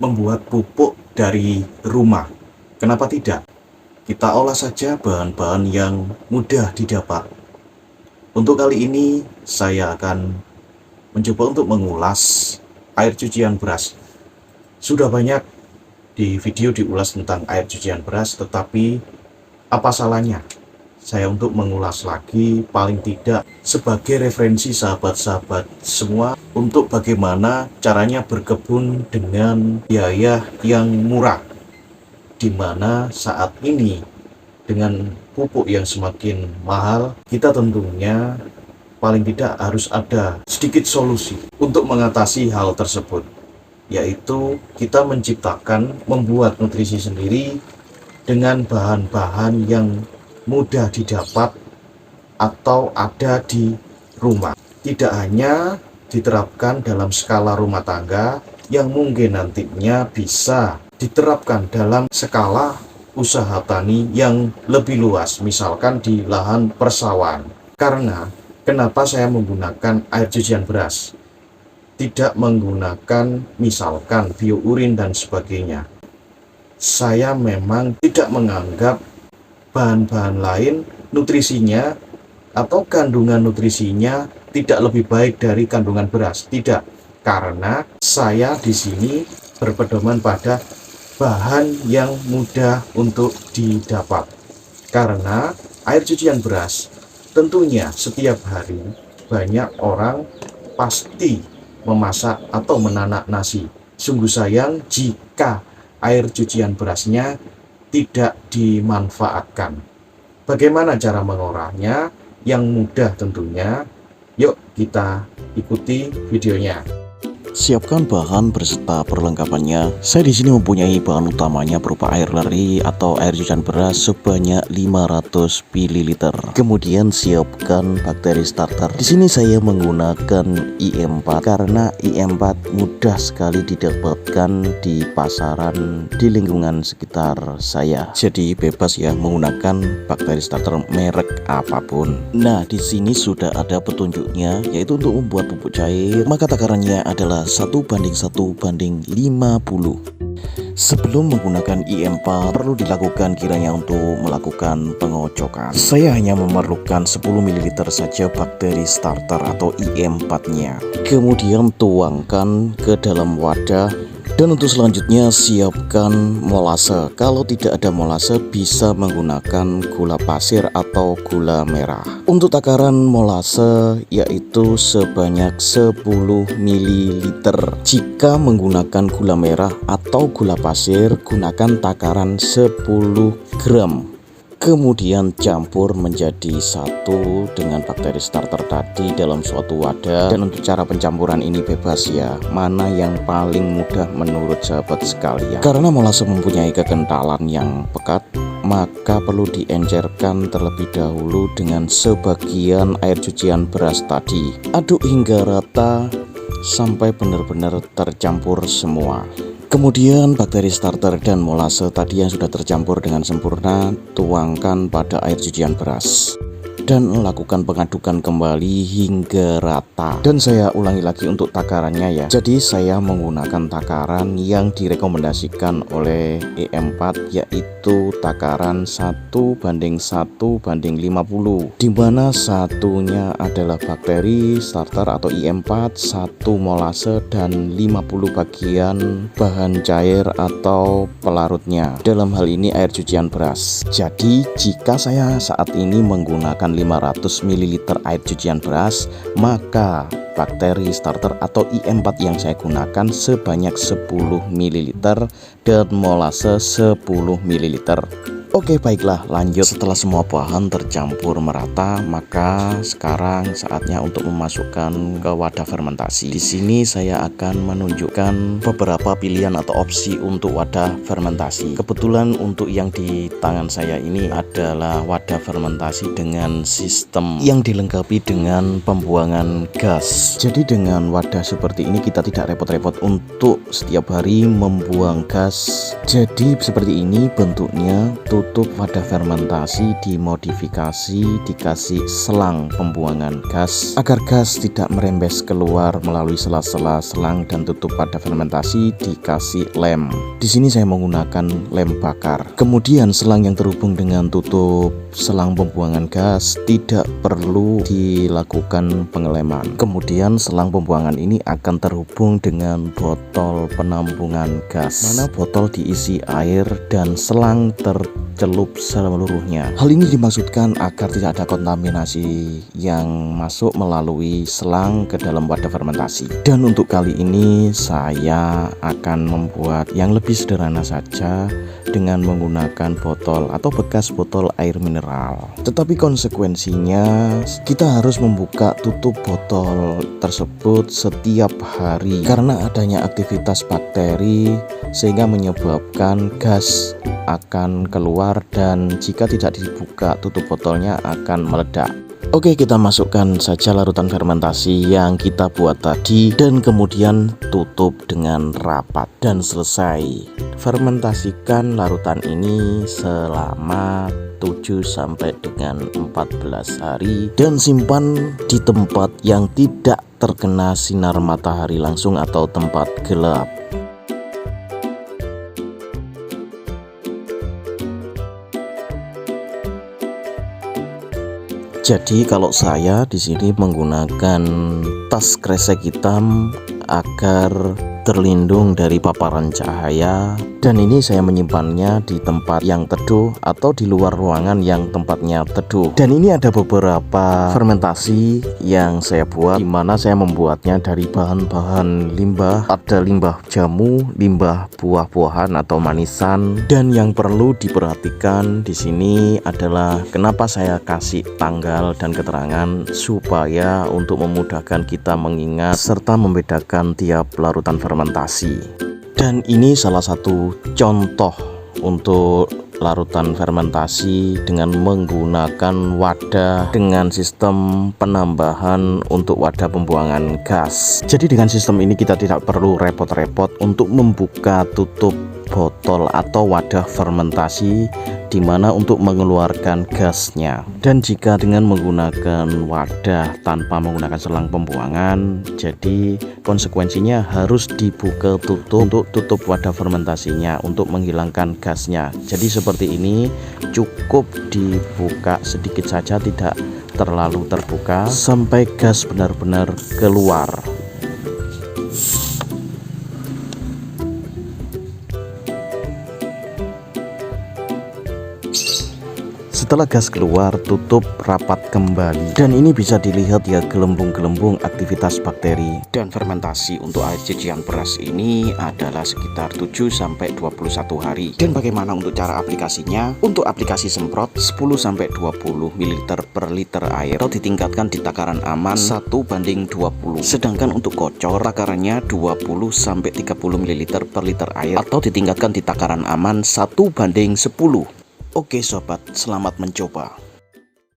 membuat pupuk dari rumah. Kenapa tidak? Kita olah saja bahan-bahan yang mudah didapat. Untuk kali ini saya akan mencoba untuk mengulas air cucian beras. Sudah banyak di video diulas tentang air cucian beras, tetapi apa salahnya saya untuk mengulas lagi, paling tidak sebagai referensi sahabat-sahabat semua untuk bagaimana caranya berkebun dengan biaya yang murah, di mana saat ini dengan pupuk yang semakin mahal, kita tentunya paling tidak harus ada sedikit solusi untuk mengatasi hal tersebut, yaitu kita membuat nutrisi sendiri dengan bahan-bahan yang mudah didapat atau ada di rumah. Tidak hanya diterapkan dalam skala rumah tangga, yang mungkin nantinya bisa diterapkan dalam skala usaha tani yang lebih luas, misalkan di lahan persawahan. Karena kenapa saya menggunakan air cucian beras, tidak menggunakan misalkan biourin dan sebagainya? Saya memang tidak menganggap bahan-bahan lain nutrisinya atau kandungan nutrisinya tidak lebih baik dari kandungan beras. Tidak, karena saya di sini berpedoman pada bahan yang mudah untuk didapat. Karena air cucian beras tentunya setiap hari banyak orang pasti memasak atau menanak nasi. Sungguh sayang jika air cucian berasnya tidak dimanfaatkan. Bagaimana cara mengolahnya? Yang mudah tentunya. Yuk kita ikuti videonya. Siapkan bahan beserta perlengkapannya. Saya di sini mempunyai bahan utamanya berupa air leri atau air cucian beras sebanyak 500 ml. Kemudian siapkan bakteri starter. Di sini saya menggunakan IM4 karena IM4 mudah sekali didapatkan di pasaran di lingkungan sekitar saya. Jadi bebas ya menggunakan bakteri starter merek apapun. Nah, di sini sudah ada petunjuknya, yaitu untuk membuat pupuk cair, maka takarannya adalah 1:1:50. Sebelum menggunakan IM4 perlu dilakukan kiranya untuk melakukan pengocokan. Saya hanya memerlukan 10 ml saja bakteri starter atau IM4-nya. Kemudian tuangkan ke dalam wadah. Dan untuk selanjutnya siapkan molase. Kalau tidak ada molase bisa menggunakan gula pasir atau gula merah. Untuk takaran molase yaitu sebanyak 10 ml. Jika menggunakan gula merah atau gula pasir, gunakan takaran 10 gram. Kemudian campur menjadi satu dengan bakteri starter tadi dalam suatu wadah. Dan untuk cara pencampuran ini bebas ya, mana yang paling mudah menurut sahabat sekalian. Karena molase mempunyai kekentalan yang pekat, maka perlu diencerkan terlebih dahulu dengan sebagian air cucian beras tadi. Aduk hingga rata sampai benar-benar tercampur semua. Kemudian bakteri starter dan molase tadi yang sudah tercampur dengan sempurna tuangkan pada air cucian beras dan lakukan pengadukan kembali hingga rata. Dan saya ulangi lagi untuk takarannya ya. Jadi saya menggunakan takaran yang direkomendasikan oleh IM4, yaitu takaran 1:1:50, di mana satunya adalah bakteri starter atau IM4, 1 molase dan 50 bagian bahan cair atau pelarutnya. Dalam hal ini air cucian beras. Jadi jika saya saat ini menggunakan 500 ml air cucian beras, maka bakteri starter atau IM4 yang saya gunakan sebanyak 10 ml dan molase 10 ml. Oke, baiklah, lanjut. Setelah semua bahan tercampur merata, maka sekarang saatnya untuk memasukkan ke wadah fermentasi. Di sini saya akan menunjukkan beberapa pilihan atau opsi untuk wadah fermentasi. Kebetulan untuk yang di tangan saya ini adalah wadah fermentasi dengan sistem yang dilengkapi dengan pembuangan gas. Jadi dengan wadah seperti ini kita tidak repot-repot untuk setiap hari membuang gas. Jadi seperti ini bentuknya, tutup wadah fermentasi dimodifikasi, dikasih selang pembuangan gas agar gas tidak merembes keluar melalui sela-sela selang dan tutup wadah fermentasi dikasih lem. Di sini saya menggunakan lem bakar. Kemudian selang yang terhubung dengan tutup selang pembuangan gas tidak perlu dilakukan pengeleman. Kemudian selang pembuangan ini akan terhubung dengan botol penampungan gas, mana botol diisi air dan selang tercelup seluruhnya. Hal ini dimaksudkan agar tidak ada kontaminasi yang masuk melalui selang ke dalam wadah fermentasi. Dan untuk kali ini saya akan membuat yang lebih sederhana saja dengan menggunakan botol atau bekas botol air mineral. Tetapi konsekuensinya kita harus membuka tutup botol tersebut setiap hari karena adanya aktivitas bakteri sehingga menyebabkan gas akan keluar dan jika tidak dibuka tutup botolnya akan meledak. Oke, kita masukkan saja larutan fermentasi yang kita buat tadi dan kemudian tutup dengan rapat dan selesai. Fermentasikan larutan ini selama 7 sampai dengan 14 hari dan simpan di tempat yang tidak terkena sinar matahari langsung atau tempat gelap. Jadi kalau saya di sini menggunakan tas kresek hitam agar terlindung dari paparan cahaya, dan ini saya menyimpannya di tempat yang teduh atau di luar ruangan yang tempatnya teduh. Dan ini ada beberapa fermentasi yang saya buat, di mana saya membuatnya dari bahan-bahan limbah. Ada limbah jamu, limbah buah-buahan atau manisan. Dan yang perlu diperhatikan di sini adalah kenapa saya kasih tanggal dan keterangan supaya untuk memudahkan kita mengingat serta membedakan tiap larutan fermentasi. Dan ini salah satu contoh untuk larutan fermentasi dengan menggunakan wadah dengan sistem penambahan untuk wadah pembuangan gas. Jadi dengan sistem ini kita tidak perlu repot-repot untuk membuka tutup botol atau wadah fermentasi di mana untuk mengeluarkan gasnya. Dan jika dengan menggunakan wadah tanpa menggunakan selang pembuangan, jadi konsekuensinya harus dibuka tutup untuk tutup wadah fermentasinya untuk menghilangkan gasnya. Jadi seperti ini, cukup dibuka sedikit saja, tidak terlalu terbuka sampai gas benar-benar keluar. Setelah gas keluar, tutup rapat kembali. Dan ini bisa dilihat ya gelembung-gelembung aktivitas bakteri. Dan fermentasi untuk air cucian beras ini adalah sekitar 7 sampai 21 hari. Dan bagaimana untuk cara aplikasinya? Untuk aplikasi semprot 10 sampai 20 ml per liter air atau ditingkatkan di takaran aman 1:20. Sedangkan untuk kocor takarannya 20 sampai 30 ml per liter air atau ditingkatkan di takaran aman 1:10. Oke sobat, selamat mencoba.